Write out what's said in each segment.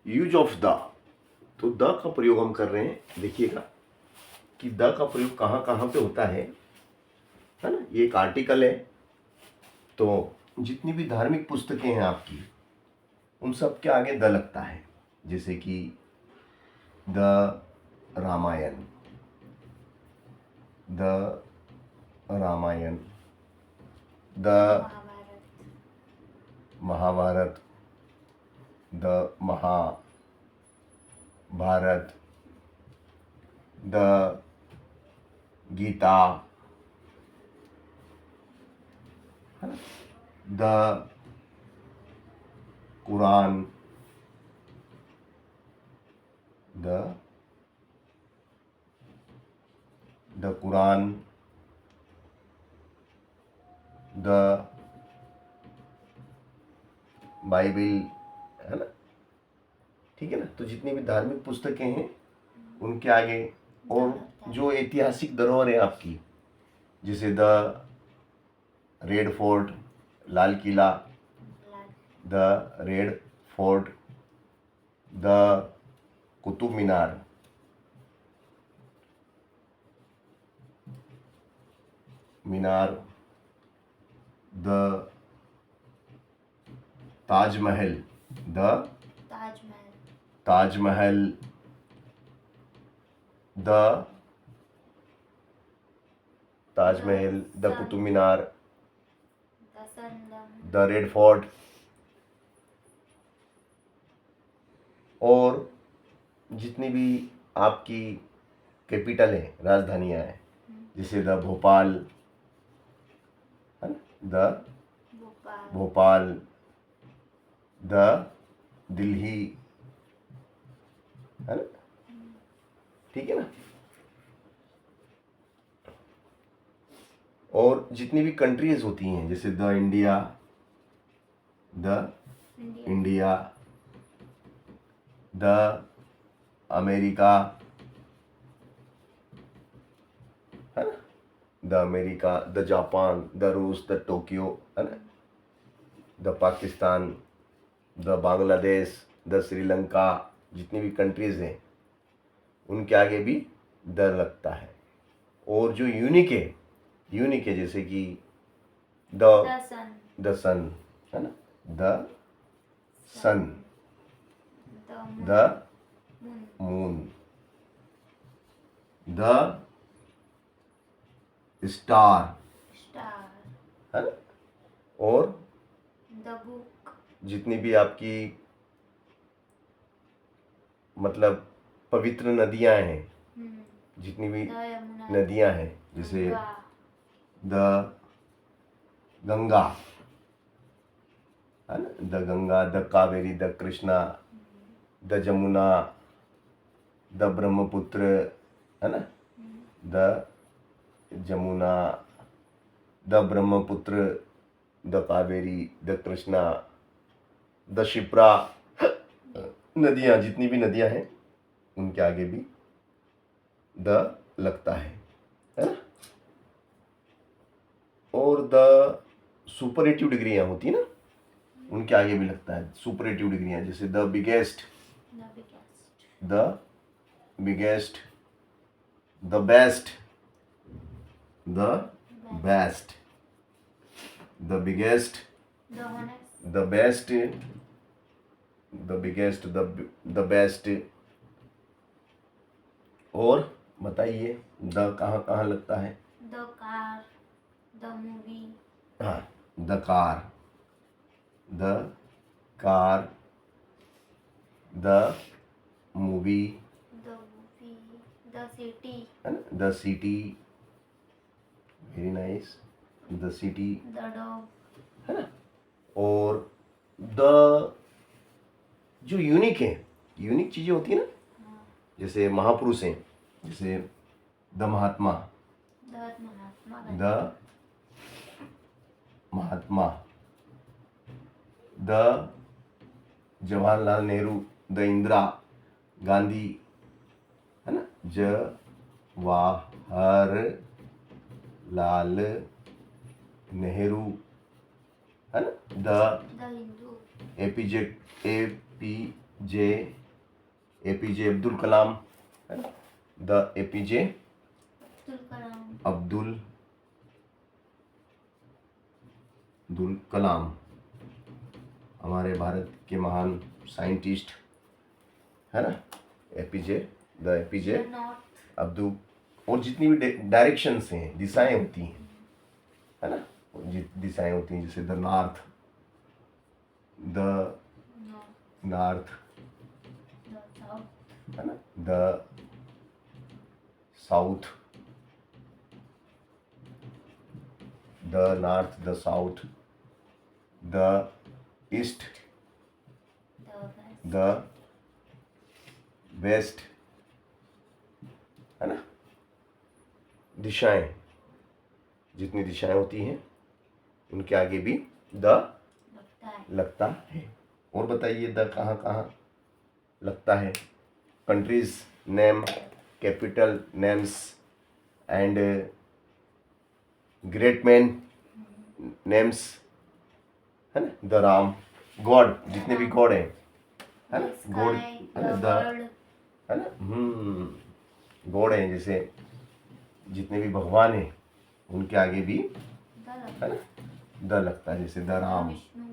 Use of the, तो the का प्रयोग हम कर रहे हैं। देखिएगा कि द का प्रयोग कहाँ कहाँ पे होता है ना। ये एक आर्टिकल है, तो जितनी भी धार्मिक पुस्तकें हैं आपकी, उन सब के आगे द लगता है। जैसे कि the Ramayan, the Ramayan, the Mahabharat, the Mahabharat, the Gita, the Quran, the Quran, the Bible, है ना। ठीक है ना। तो जितनी भी धार्मिक पुस्तकें हैं उनके आगे, और जो ऐतिहासिक धरोहर है आपकी, जैसे the red fort, Lal Qila, the red fort, the Qutub Minar, the Taj Mahal, the Taj Mahal, the Taj Mahal, the Qutub Minar, the red fort, और जितनी भी आपकी कैपिटल है, राजधानियां हैं, जैसे द भोपाल, है ना, द भोपाल, द दिल्ली, है ना। ठीक है ना। और जितनी भी कंट्रीज होती हैं, जैसे द इंडिया, द अमेरिका, है ना, the America, the Japan, the रूस, द टोक्यो, है ना, the Pakistan, the Bangladesh, the Sri Lanka, जितनी भी कंट्रीज हैं उनके आगे भी द लगता है। और जो यूनिक है जैसे कि द सन, है ना, the sun, the moon, the star, है ना। और द बुक, जितनी भी आपकी मतलब पवित्र नदियां हैं, जितनी भी नदियां हैं, जैसे द गंगा, है ना, the Ganga, the Kaveri, the Krishna, the Jamuna, the Brahmaputra, है ना, the Jamuna, the Brahmaputra, the Kaveri, the Krishna, the Shipra, नदियां, जितनी भी नदियां हैं उनके आगे भी द लगता है ना। और द सुपरलेटिव डिग्रियां होती है ना, उनके आगे भी लगता है सुपरलेटिव डिग्रियां, जैसे the biggest, the best, the best, the biggest, the best, the biggest, the best. और बताइए द कहाँ कहाँ लगता है। द कार, द मूवी, हाँ, the car, the car, the movie, the city, है ना, the city, very nice, the city, the dog, है ना। और द जो यूनिक चीजें होती है ना, जैसे महापुरुष हैं, जैसे the Mahatma, the Mahatma, the Jawaharlal Nehru, the Indira Gandhi, है ना, जवाहरलाल नेहरू, है ना, the APJ J APJ Abdul Kalam, है ना, द APJ अब्दुल कलाम हमारे भारत के महान साइंटिस्ट, है ना, द APJ नॉर्थ अब्दुल। और जितनी भी डायरेक्शंस हैं, दिशाएं होती हैं, है ना, दिशाएं होती हैं, जैसे the north, the north, the south है ना, the south, the north, the south, the east, the the west, है ना, दिशाएं, जितनी दिशाएं होती हैं उनके आगे भी द लगता है। लगता है। और बताइए द कहाँ कहाँ लगता है? Countries name, capital names and great man names, है ना, द राम, गॉड, जितने भी गॉड हैं, है ना, गॉड, है ना, द, है ना, गॉड हैं, जैसे जितने भी भगवान हैं उनके आगे भी, है ना, द लगता है, जैसे द राम, विष्णु,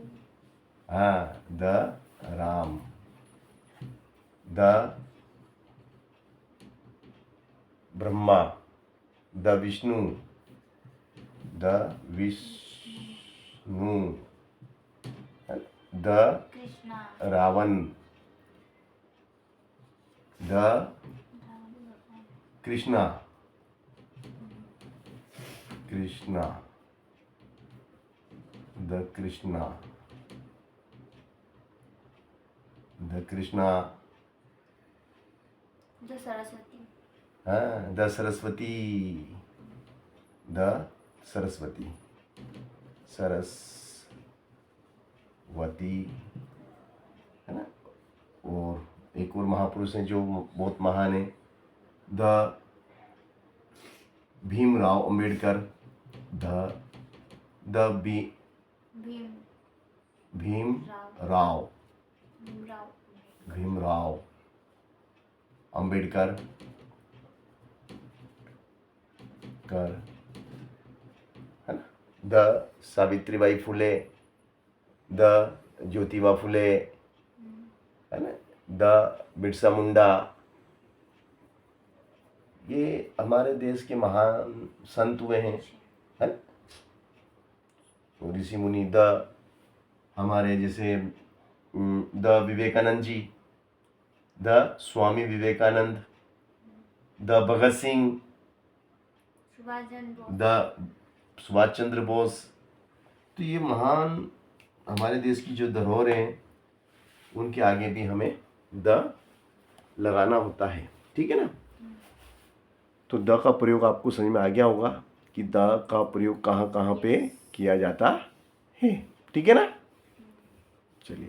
हाँ, the Ram, the Brahma, the Vishnu, the Vishnu, the Krishna, Ravan, the Krishna, Krishna, the Krishna, the Krishna, the Saraswati, हाँ, द सरस्वती, द सरस्वती, सरस्वती, है ना। और एक और महापुरुष हैं जो बहुत महान है, द भीमराव अंबेडकर, द भीम भीमराव भीमराव भीमराव अंबेडकर है ना, द सावित्रीबाई फुले, द ज्योतिबा फुले, है ना, द बिरसा मुंडा। ये हमारे देश के महान संत हुए हैं, है ना, ऋषि मुनि। द हमारे जैसे the Vivekananda ji, the Swami Vivekananda, the Bhagat Singh, the Subhash Chandra Bose. तो ये महान हमारे देश की जो धरोहर हैं उनके आगे भी हमें द लगाना होता है, ठीक है ना। तो द का प्रयोग आपको समझ में आ गया होगा कि द का प्रयोग कहाँ कहाँ पे किया जाता है, ठीक है ना। चलिए।